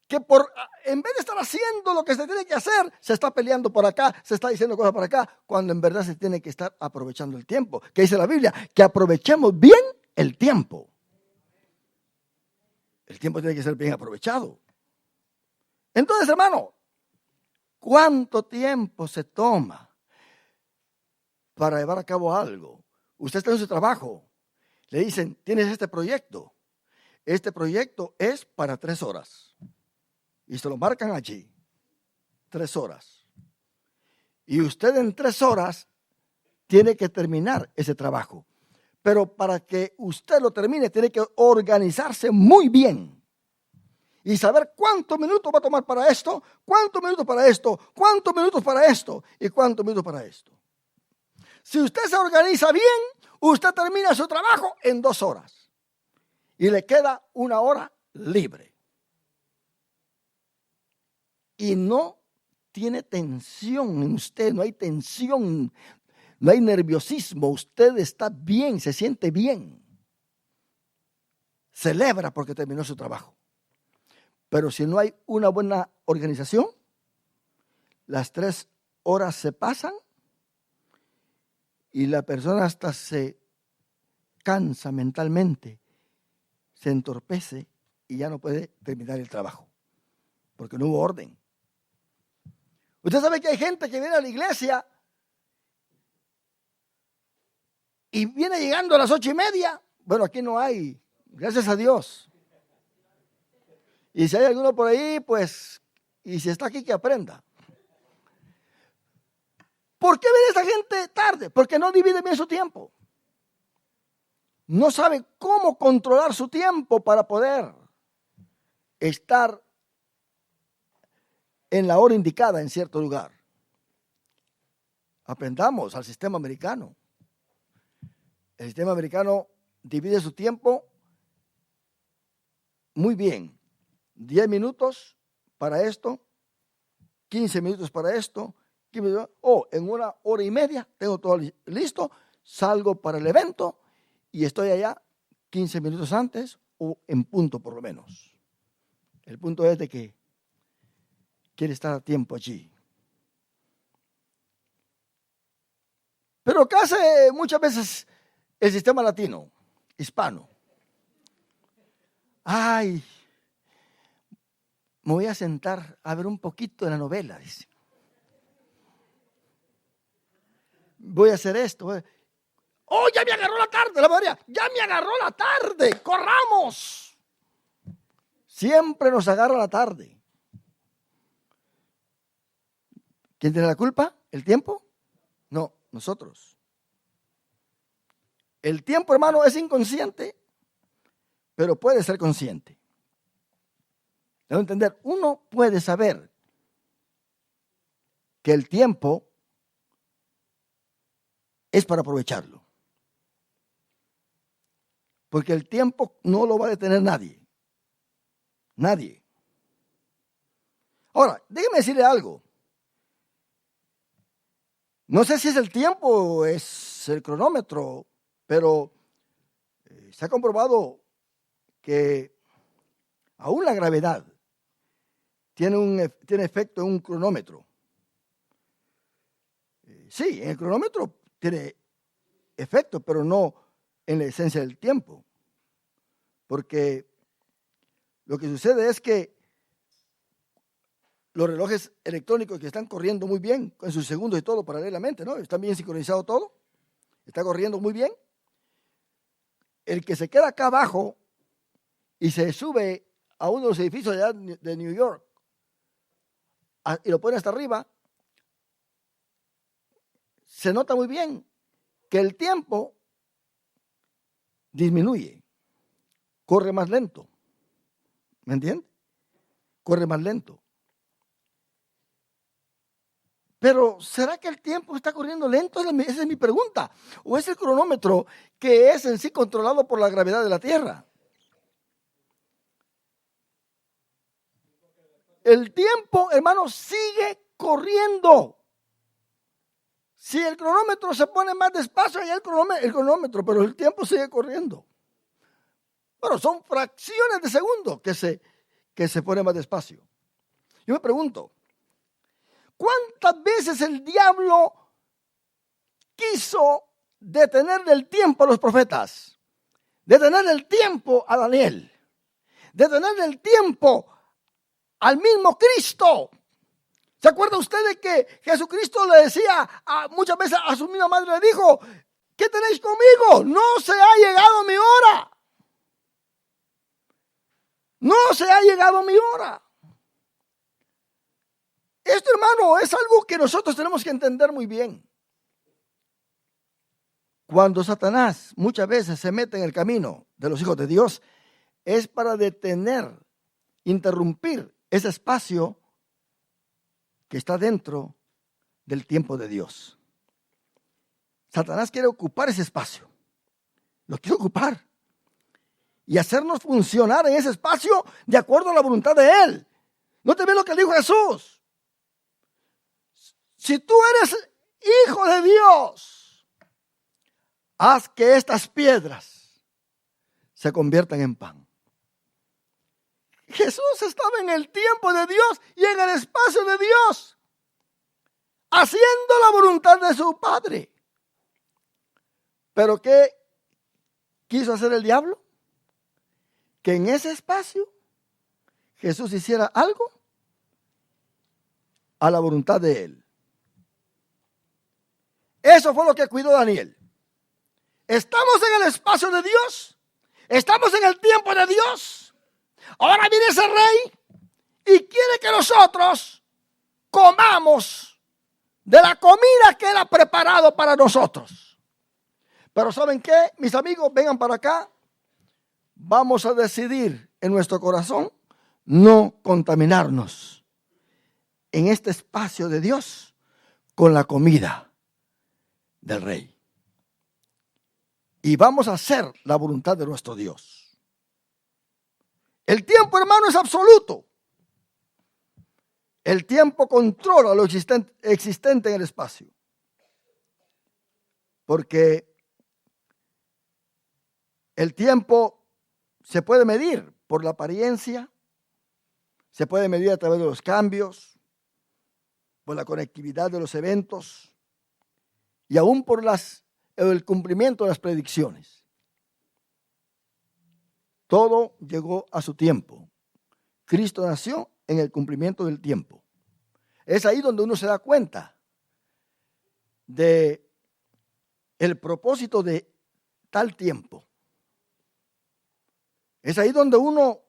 que en vez de estar haciendo lo que se tiene que hacer, se está peleando por acá, se está diciendo cosas por acá, cuando en verdad se tiene que estar aprovechando el tiempo? ¿Qué dice la Biblia? Que aprovechemos bien el tiempo. El tiempo tiene que ser bien aprovechado. Entonces, hermano, ¿cuánto tiempo se toma para llevar a cabo algo? Usted está en su trabajo, le dicen, tienes este proyecto es para 3 horas, y se lo marcan allí, 3 horas, y usted en 3 horas tiene que terminar ese trabajo, pero para que usted lo termine tiene que organizarse muy bien y saber cuántos minutos va a tomar para esto, cuántos minutos para esto, cuántos minutos para esto y cuántos minutos para esto. Si usted se organiza bien, usted termina su trabajo en 2 horas y le queda 1 hora libre. Y no tiene tensión en usted, no hay tensión, no hay nerviosismo, usted está bien, se siente bien. Celebra porque terminó su trabajo. Pero si no hay una buena organización, las 3 horas se pasan y la persona hasta se cansa mentalmente, se entorpece y ya no puede terminar el trabajo, porque no hubo orden. Usted sabe que hay gente que viene a la iglesia y viene llegando a las 8:30. Bueno, aquí no hay, gracias a Dios. Y si hay alguno por ahí, pues, y si está aquí, que aprenda. ¿Por qué viene esta gente tarde? Porque no divide bien su tiempo. No sabe cómo controlar su tiempo para poder estar en la hora indicada en cierto lugar. Aprendamos al sistema americano. El sistema americano divide su tiempo muy bien. 10 minutos para esto, 15 minutos para esto, 15 minutos, en 1 hora y media tengo todo listo, salgo para el evento y estoy allá 15 minutos antes o en punto por lo menos. El punto es de que quiere estar a tiempo allí. Pero ¿qué hace muchas veces el sistema latino, hispano? Ay, me voy a sentar a ver un poquito de la novela, dice. Voy a hacer esto. Oh, ya me agarró la tarde, la María. Ya me agarró la tarde. Corramos. Siempre nos agarra la tarde. ¿Quién tiene la culpa? ¿El tiempo? No, nosotros. El tiempo, hermano, es inconsciente, pero puede ser consciente. Debo entender, uno puede saber que el tiempo es para aprovecharlo. Porque el tiempo no lo va a detener nadie. Nadie. Ahora, déjeme decirle algo. No sé si es el tiempo o es el cronómetro, pero se ha comprobado que aún la gravedad tiene efecto en un cronómetro. Sí, en el cronómetro tiene efecto, pero no en la esencia del tiempo. Porque lo que sucede es que los relojes electrónicos que están corriendo muy bien, con sus segundos y todo paralelamente, ¿no? Están bien sincronizado todo, está corriendo muy bien. El que se queda acá abajo y se sube a uno de los edificios allá de New York y lo pone hasta arriba, se nota muy bien que el tiempo disminuye, corre más lento. ¿Me entiende? Corre más lento. Pero ¿será que el tiempo está corriendo lento? Esa es mi pregunta. ¿O es el cronómetro que es en sí controlado por la gravedad de la Tierra? El tiempo, hermano, sigue corriendo. Si el cronómetro se pone más despacio, hay el cronómetro, pero el tiempo sigue corriendo. Bueno, son fracciones de segundo que se pone más despacio. Yo me pregunto, ¿cuántas veces el diablo quiso detenerle el tiempo a los profetas? Detenerle el tiempo a Daniel. Detenerle el tiempo al mismo Cristo. ¿Se acuerda usted de que Jesucristo le decía muchas veces a su misma madre, le dijo, ¿qué tenéis conmigo? No se ha llegado mi hora. No se ha llegado mi hora. Esto, hermano, es algo que nosotros tenemos que entender muy bien. Cuando Satanás muchas veces se mete en el camino de los hijos de Dios, es para detener, interrumpir ese espacio que está dentro del tiempo de Dios. Satanás quiere ocupar ese espacio. Lo quiere ocupar. Y hacernos funcionar en ese espacio de acuerdo a la voluntad de Él. ¿No te ves lo que dijo Jesús? si tú eres hijo de Dios, haz que estas piedras se conviertan en pan. Jesús estaba en el tiempo de Dios y en el espacio de Dios, haciendo la voluntad de su Padre. ¿Pero qué quiso hacer el diablo? Que en ese espacio Jesús hiciera algo a la voluntad de él. Eso fue lo que cuidó Daniel. Estamos en el espacio de Dios, estamos en el tiempo de Dios. Ahora viene ese rey y quiere que nosotros comamos de la comida que él ha preparado para nosotros. Pero ¿saben qué? Mis amigos, vengan para acá. Vamos a decidir en nuestro corazón no contaminarnos en este espacio de Dios con la comida del rey. Y vamos a hacer la voluntad de nuestro Dios. El tiempo, hermano, es absoluto. El tiempo controla lo existente en el espacio. Porque el tiempo se puede medir por la apariencia, se puede medir a través de los cambios, por la conectividad de los eventos y aún por el cumplimiento de las predicciones. Todo llegó a su tiempo. Cristo nació en el cumplimiento del tiempo. Es ahí donde uno se da cuenta de el propósito de tal tiempo. Es ahí donde uno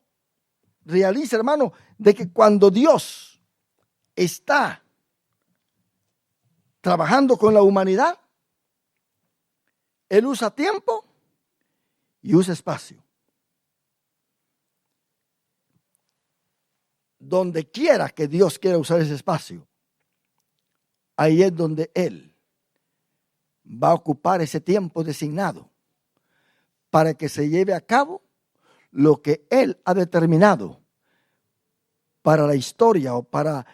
realiza, hermano, de que cuando Dios está trabajando con la humanidad, Él usa tiempo y usa espacio. Donde quiera que Dios quiera usar ese espacio, ahí es donde Él va a ocupar ese tiempo designado para que se lleve a cabo lo que Él ha determinado para la historia o para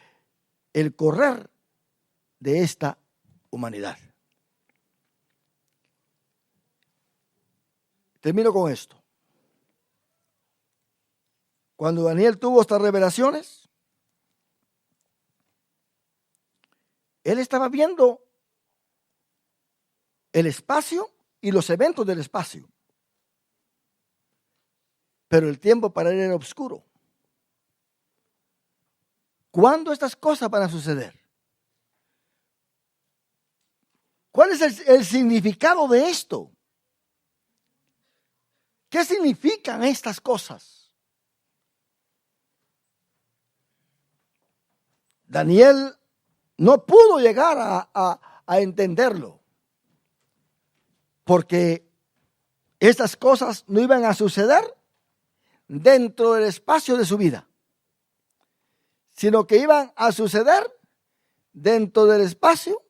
el correr de esta humanidad. Termino con esto. Cuando Daniel tuvo estas revelaciones, él estaba viendo el espacio y los eventos del espacio. Pero el tiempo para él era oscuro. ¿Cuándo estas cosas van a suceder? ¿Cuál es el significado de esto? ¿Qué significan estas cosas? Daniel no pudo llegar a entenderlo, porque estas cosas no iban a suceder dentro del espacio de su vida, sino que iban a suceder dentro del espacio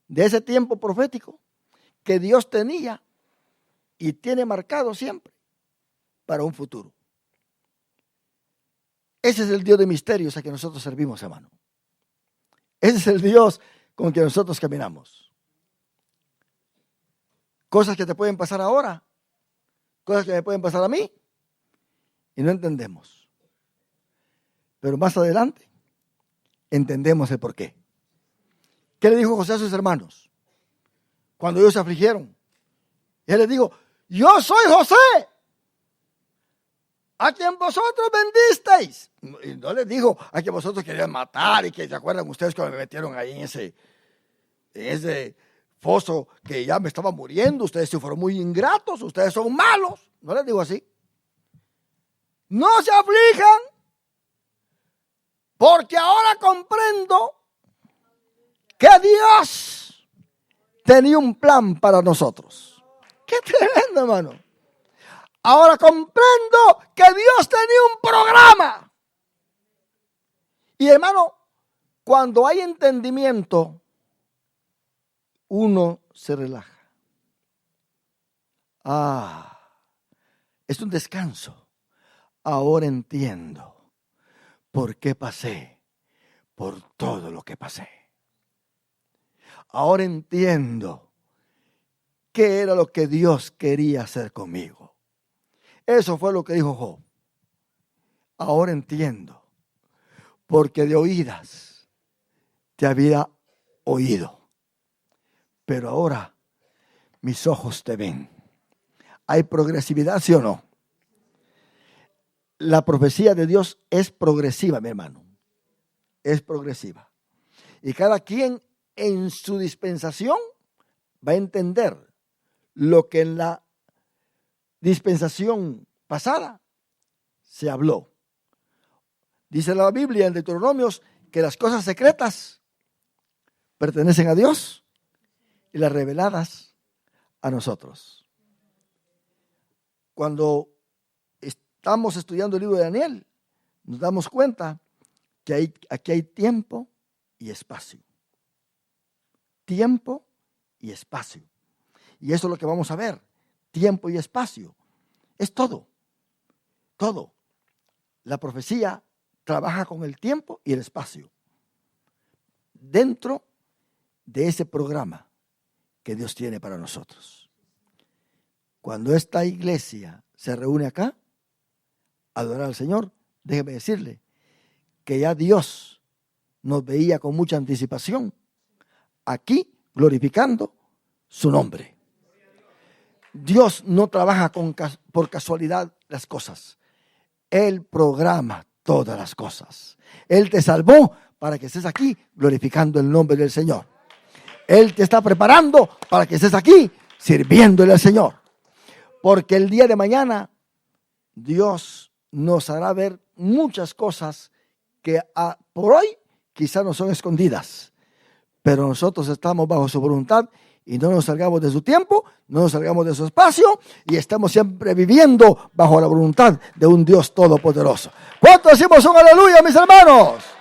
de ese tiempo profético que Dios tenía y tiene marcado siempre para un futuro. Ese es el Dios de misterios a que nosotros servimos, hermano. Ese es el Dios con que nosotros caminamos. Cosas que te pueden pasar ahora, cosas que me pueden pasar a mí, y no entendemos. Pero más adelante entendemos el porqué. ¿Qué le dijo José a sus hermanos cuando ellos se afligieron? Él les dijo: yo soy José, a quien vosotros vendisteis. Y no les dijo a quien vosotros querían matar, y que se acuerdan ustedes que me metieron ahí en ese foso que ya me estaba muriendo. Ustedes sí fueron muy ingratos, ustedes son malos. No les digo así. No se aflijan, porque ahora comprendo que Dios tenía un plan para nosotros. ¡Qué tremendo, hermano! Ahora comprendo que Dios tenía un programa. Y hermano, cuando hay entendimiento, uno se relaja. Es un descanso. Ahora entiendo por qué pasé por todo lo que pasé. ahora entiendo qué era lo que Dios quería hacer conmigo. Eso fue lo que dijo Job. Ahora entiendo, porque de oídas te había oído, pero ahora mis ojos te ven. ¿Hay progresividad, sí o no? La profecía de Dios es progresiva, mi hermano. Es progresiva. Y cada quien en su dispensación va a entender lo que en la dispensación pasada se habló. Dice la Biblia en Deuteronomios que las cosas secretas pertenecen a Dios y las reveladas a nosotros. Cuando estamos estudiando el libro de Daniel, nos damos cuenta que aquí hay tiempo y espacio. Tiempo y espacio. Y eso es lo que vamos a ver. Tiempo y espacio. Es todo. Todo. La profecía trabaja con el tiempo y el espacio. Dentro de ese programa que Dios tiene para nosotros. Cuando esta iglesia se reúne acá a adorar al Señor, déjeme decirle que ya Dios nos veía con mucha anticipación aquí glorificando su nombre. Dios no trabaja por casualidad las cosas. Él programa todas las cosas. Él te salvó para que estés aquí glorificando el nombre del Señor. Él te está preparando para que estés aquí sirviéndole al Señor. Porque el día de mañana Dios nos hará ver muchas cosas que por hoy quizás no son escondidas. Pero nosotros estamos bajo su voluntad y no nos salgamos de su tiempo, no nos salgamos de su espacio y estamos siempre viviendo bajo la voluntad de un Dios todopoderoso. ¿Cuánto decimos un aleluya, mis hermanos?